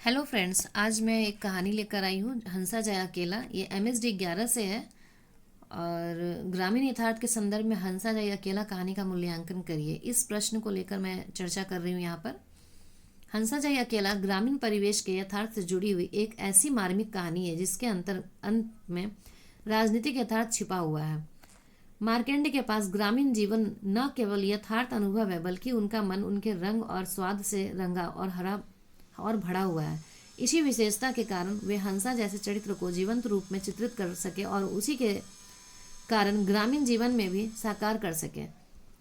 Hello friends, आज मैं एक कहानी लेकर आई हूँ। हंसा जाए अकेला। ये MSD 11 से है और ग्रामीण यथार्थ के संदर्भ में हंसा जाए अकेला कहानी का मूल्यांकन करिए, इस प्रश्न को लेकर मैं चर्चा कर रही हूँ यहाँ पर। हंसा जाए अकेला ग्रामीण परिवेश के यथार्थ से जुड़ी हुई एक ऐसी मार्मिक कहानी है जिसके अंत में राजनीतिक यथार्थ छिपा हुआ है। मार्केंड के पास ग्रामीण जीवन न केवल यथार्थ अनुभव है, बल्कि उनका मन उनके रंग और स्वाद से रंगा और हरा और भरा हुआ है। इसी विशेषता के कारण वे हंसा जैसे चरित्र को जीवंत रूप में चित्रित कर सके और उसी के कारण ग्रामीण जीवन में भी साकार कर सके।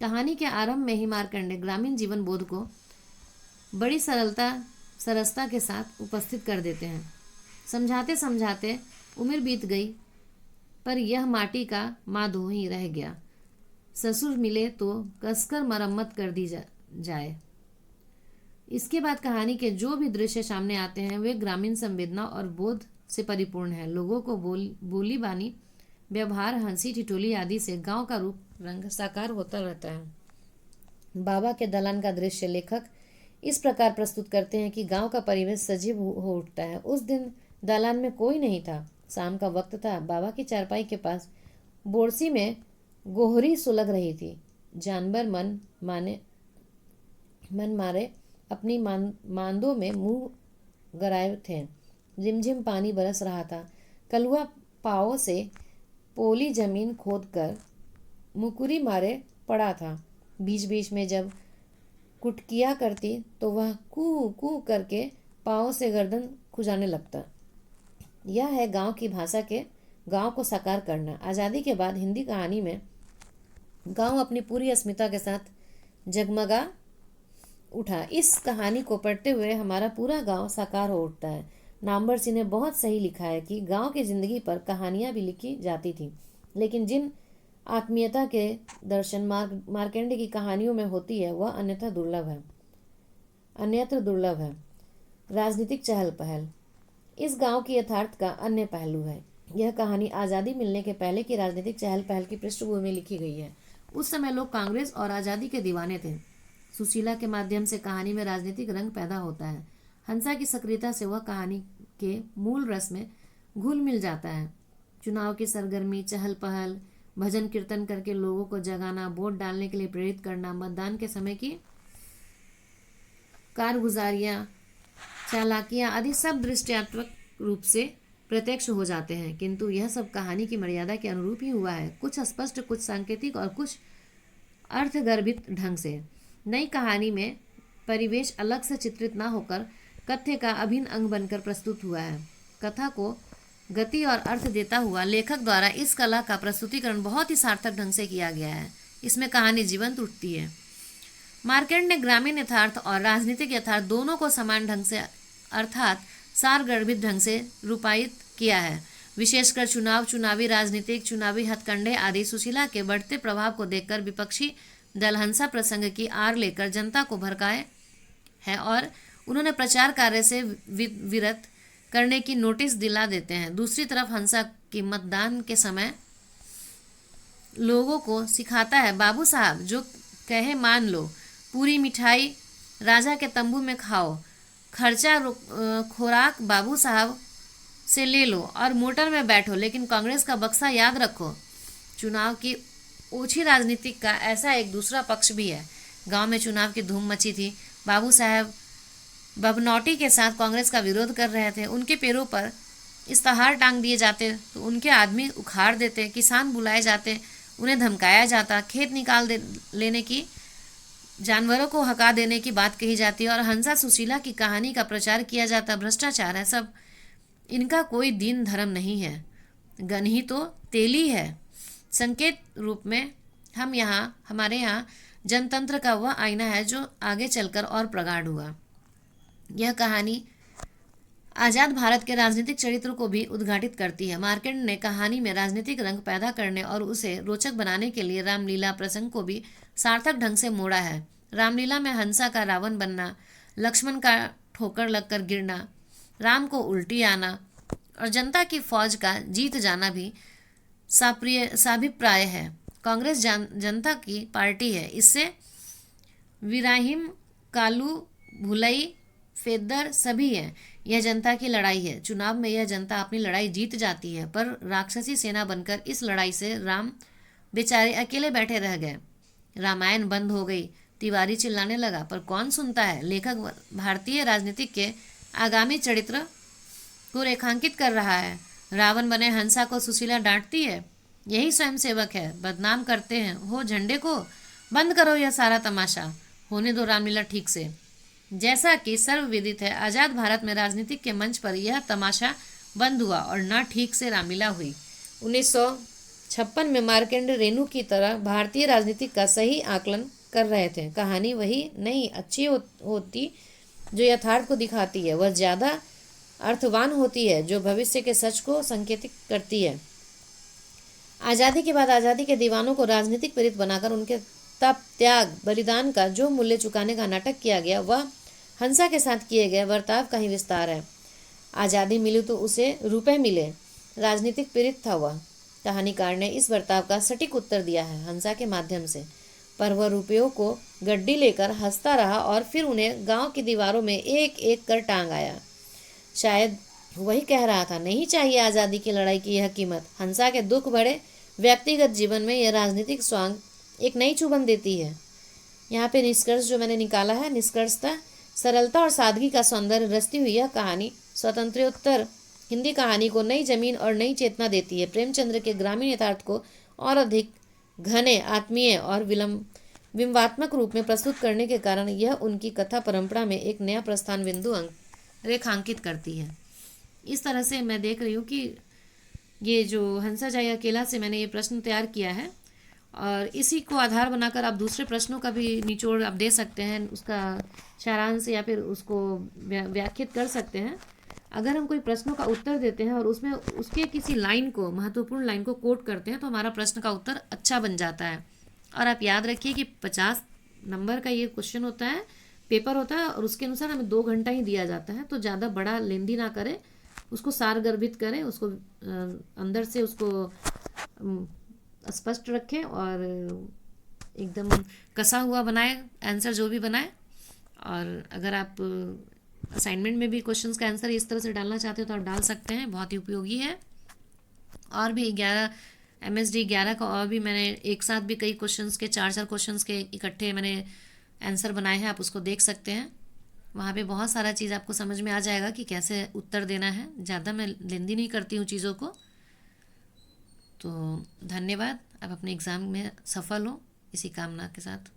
कहानी के आरंभ में ही मार्कंडे ग्रामीण जीवन बोध को बड़ी सरसता के साथ उपस्थित कर देते हैं। समझाते समझाते उम्र बीत गई, पर यह माटी का माधो ही रह गया। ससुर मिले तो कसकर मरम्मत कर दी जाए। इसके बाद कहानी के जो भी दृश्य सामने आते हैं वे ग्रामीण संवेदना और बोध से परिपूर्ण है। लोगों को बोली बानी, व्यवहार, हंसी ठिठोली आदि से गांव का रूप रंग साकार होता रहता है। बाबा के दलान का दृश्य लेखक इस प्रकार प्रस्तुत करते हैं कि गांव का परिवेश सजीव हो उठता है। उस दिन दलान में कोई नहीं था। शाम का वक्त था। बाबा की चारपाई के पास बोरसी में गोहरी सुलग रही थी। जानवर मन मारे अपनी मांदों में मुंह गराए थे। झिमझिम पानी बरस रहा था। कलुआ पाँव से पोली जमीन खोदकर मुकुरी मारे पड़ा था। बीच बीच में जब कुटकिया करती तो वह कू कू करके पाँव से गर्दन खुजाने लगता। यह है गांव की भाषा के गांव को साकार करना। आज़ादी के बाद हिंदी कहानी में गांव अपनी पूरी अस्मिता के साथ जगमगा उठा। इस कहानी को पढ़ते हुए हमारा पूरा गांव साकार हो उठता है। नामवर सिंह ने बहुत सही लिखा है कि गांव की जिंदगी पर कहानियां भी लिखी जाती थी, लेकिन जिन आत्मीयता के दर्शन मार्कंडे की कहानियों में होती है वह अन्यत्र दुर्लभ है। राजनीतिक चहल पहल इस गांव की यथार्थ का अन्य पहलू है। यह कहानी आज़ादी मिलने के पहले की राजनीतिक चहल पहल की पृष्ठभूमि में लिखी गई है। उस समय लोग कांग्रेस और आज़ादी के दीवाने थे। सुशीला के माध्यम से कहानी में राजनीतिक रंग पैदा होता है। हंसा की सक्रियता से वह कहानी के मूल रस में घुल मिल जाता है। चुनाव की सरगर्मी, चहल पहल, भजन कीर्तन करके लोगों को जगाना, वोट डालने के लिए प्रेरित करना, मतदान के समय की कारगुजारियां, चालाकियां आदि सब दृष्टात्मक रूप से प्रत्यक्ष हो जाते हैं, किंतु यह सब कहानी की मर्यादा के अनुरूप ही हुआ है। कुछ स्पष्ट, कुछ सांकेतिक और कुछ अर्थगर्भित ढंग से। नई कहानी में परिवेश अलग से चित्रित न होकर कथ्य का अभिन्न अंग बनकर प्रस्तुत हुआ है। कथा को गति और अर्थ देता हुआ लेखक द्वारा इस कला का प्रस्तुतिकरण बहुत ही सार्थक ढंग से किया गया है। इसमें कहानी जीवंत उठती है। मार्केंड ने ग्रामीण यथार्थ और राजनीतिक यथार्थ दोनों को समान ढंग से अर्थात सारगर्भित ढंग से रूपायित किया है। विशेषकर चुनावी राजनीतिक, चुनावी हथकंडे आदि सुशीला के बढ़ते प्रभाव को देखकर विपक्षी दल हंसा प्रसंग की आड़ लेकर जनता को भड़काए है और उन्होंने प्रचार कार्य से विरत करने की नोटिस दिला देते हैं। दूसरी तरफ हंसा की मतदान के समय लोगों को सिखाता है, बाबू साहब जो कहे मान लो, पूरी मिठाई राजा के तंबू में खाओ, खर्चा खोराक बाबू साहब से ले लो और मोटर में बैठो, लेकिन कांग्रेस का बक्सा याद रखो। चुनाव की ओछी राजनीतिक का ऐसा एक दूसरा पक्ष भी है। गांव में चुनाव की धूम मची थी। बाबू साहब बबनौटी के साथ कांग्रेस का विरोध कर रहे थे। उनके पैरों पर इस्तेहार टांग दिए जाते तो उनके आदमी उखाड़ देते, किसान बुलाए जाते, उन्हें धमकाया जाता, खेत निकाल लेने की, जानवरों को हका देने की बात कही जाती और हंसा सुशीला की कहानी का प्रचार किया जाता। भ्रष्टाचार है सब, इनका कोई दीन धर्म नहीं है, गन ही तो तेली है। संकेत रूप में हमारे यहाँ जनतंत्र का वह आईना है जो आगे चलकर और प्रगाढ़ हुआ। यह कहानी आज़ाद भारत के राजनीतिक चरित्र को भी उद्घाटित करती है। मार्केंड ने कहानी में राजनीतिक रंग पैदा करने और उसे रोचक बनाने के लिए रामलीला प्रसंग को भी सार्थक ढंग से मोड़ा है। रामलीला में हंसा का रावण बनना, लक्ष्मण का ठोकर लगकर गिरना, राम को उल्टी आना और जनता की फौज का जीत जाना भी साभिप्राय है। कांग्रेस जनता की पार्टी है। इससे विराहिम, कालू, भुलई, फेदर सभी हैं। यह जनता की लड़ाई है। चुनाव में यह जनता अपनी लड़ाई जीत जाती है, पर राक्षसी सेना बनकर इस लड़ाई से राम बेचारे अकेले बैठे रह गए। रामायण बंद हो गई। तिवारी चिल्लाने लगा, पर कौन सुनता है। लेखक भारतीय राजनीतिक के आगामी चरित्र को रेखांकित कर रहा है। रावण बने हंसा को सुशीला डांटती है, यही स्वयं सेवक है, बदनाम करते हैं हो झंडे को। बंद करो यह सारा तमाशा, होने दो रामलीला ठीक से। जैसा कि सर्वविदित है, आजाद भारत में राजनीतिक के मंच पर यह तमाशा बंद हुआ और न ठीक से रामलीला हुई। 1956 में मार्कंडेय रेणु की तरह भारतीय राजनीति का सही आकलन कर रहे थे। कहानी वही नहीं अच्छी होती जो यथार्थ को दिखाती है, वह ज़्यादा अर्थवान होती है जो भविष्य के सच को संकेतित करती है। आज़ादी के बाद आज़ादी के दीवानों को राजनीतिक प्रेरित बनाकर उनके तप त्याग बलिदान का जो मूल्य चुकाने का नाटक किया गया, वह हंसा के साथ किए गए बर्ताव का ही विस्तार है। आज़ादी मिली तो उसे रुपए मिले, राजनीतिक प्रेरित था वह। कहानीकार ने इस बर्ताव का सटीक उत्तर दिया है हंसा के माध्यम से, पर वह रुपयों को गड्डी लेकर हंसता रहा और फिर उन्हें गांव की दीवारों में एक एक कर टांग आया। शायद वही कह रहा था, नहीं चाहिए आज़ादी की लड़ाई की यह कीमत। हंसा के दुख भरे व्यक्तिगत जीवन में यह राजनीतिक स्वांग एक नई चुभन देती है। यहाँ पे निष्कर्ष जो मैंने निकाला है, निष्कर्षतः सरलता और सादगी का सौंदर्य रचती हुई यह कहानी स्वतंत्रोत्तर हिंदी कहानी को नई जमीन और नई चेतना देती है। प्रेमचंद्र के ग्रामीण यथार्थ को और अधिक घने, आत्मीय और विम्बात्मक रूप में प्रस्तुत करने के कारण यह उनकी कथा परंपरा में एक नया प्रस्थान बिंदु रेखांकित करती है। इस तरह से मैं देख रही हूँ कि ये जो हंसा जाए अकेला से मैंने ये प्रश्न तैयार किया है, और इसी को आधार बनाकर आप दूसरे प्रश्नों का भी निचोड़ आप दे सकते हैं, उसका सारांश या फिर उसको व्याख्यात कर सकते हैं। अगर हम कोई प्रश्नों का उत्तर देते हैं और उसमें उसके किसी लाइन को, महत्वपूर्ण लाइन को कोट करते हैं, तो हमारा प्रश्न का उत्तर अच्छा बन जाता है। और आप याद रखिए कि 50 नंबर का ये क्वेश्चन होता है, पेपर होता है, और उसके अनुसार हमें 2 घंटा ही दिया जाता है। तो ज़्यादा बड़ा लेंदी ना करें, उसको सारगर्भित करें, उसको अंदर से उसको स्पष्ट रखें और एकदम कसा हुआ बनाए आंसर जो भी बनाए। और अगर आप असाइनमेंट में भी क्वेश्चंस का आंसर इस तरह से डालना चाहते हो तो आप डाल सकते हैं, बहुत ही उपयोगी है। और भी 11 MSD 11 का और भी मैंने एक साथ भी कई क्वेश्चंस के 4-4 क्वेश्चंस के इकट्ठे मैंने आंसर बनाए हैं, आप उसको देख सकते हैं। वहाँ पे बहुत सारा चीज़ आपको समझ में आ जाएगा कि कैसे उत्तर देना है। ज़्यादा मैं लेंदी नहीं करती हूँ चीज़ों को। तो धन्यवाद, आप अपने एग्ज़ाम में सफल हो, इसी कामना के साथ।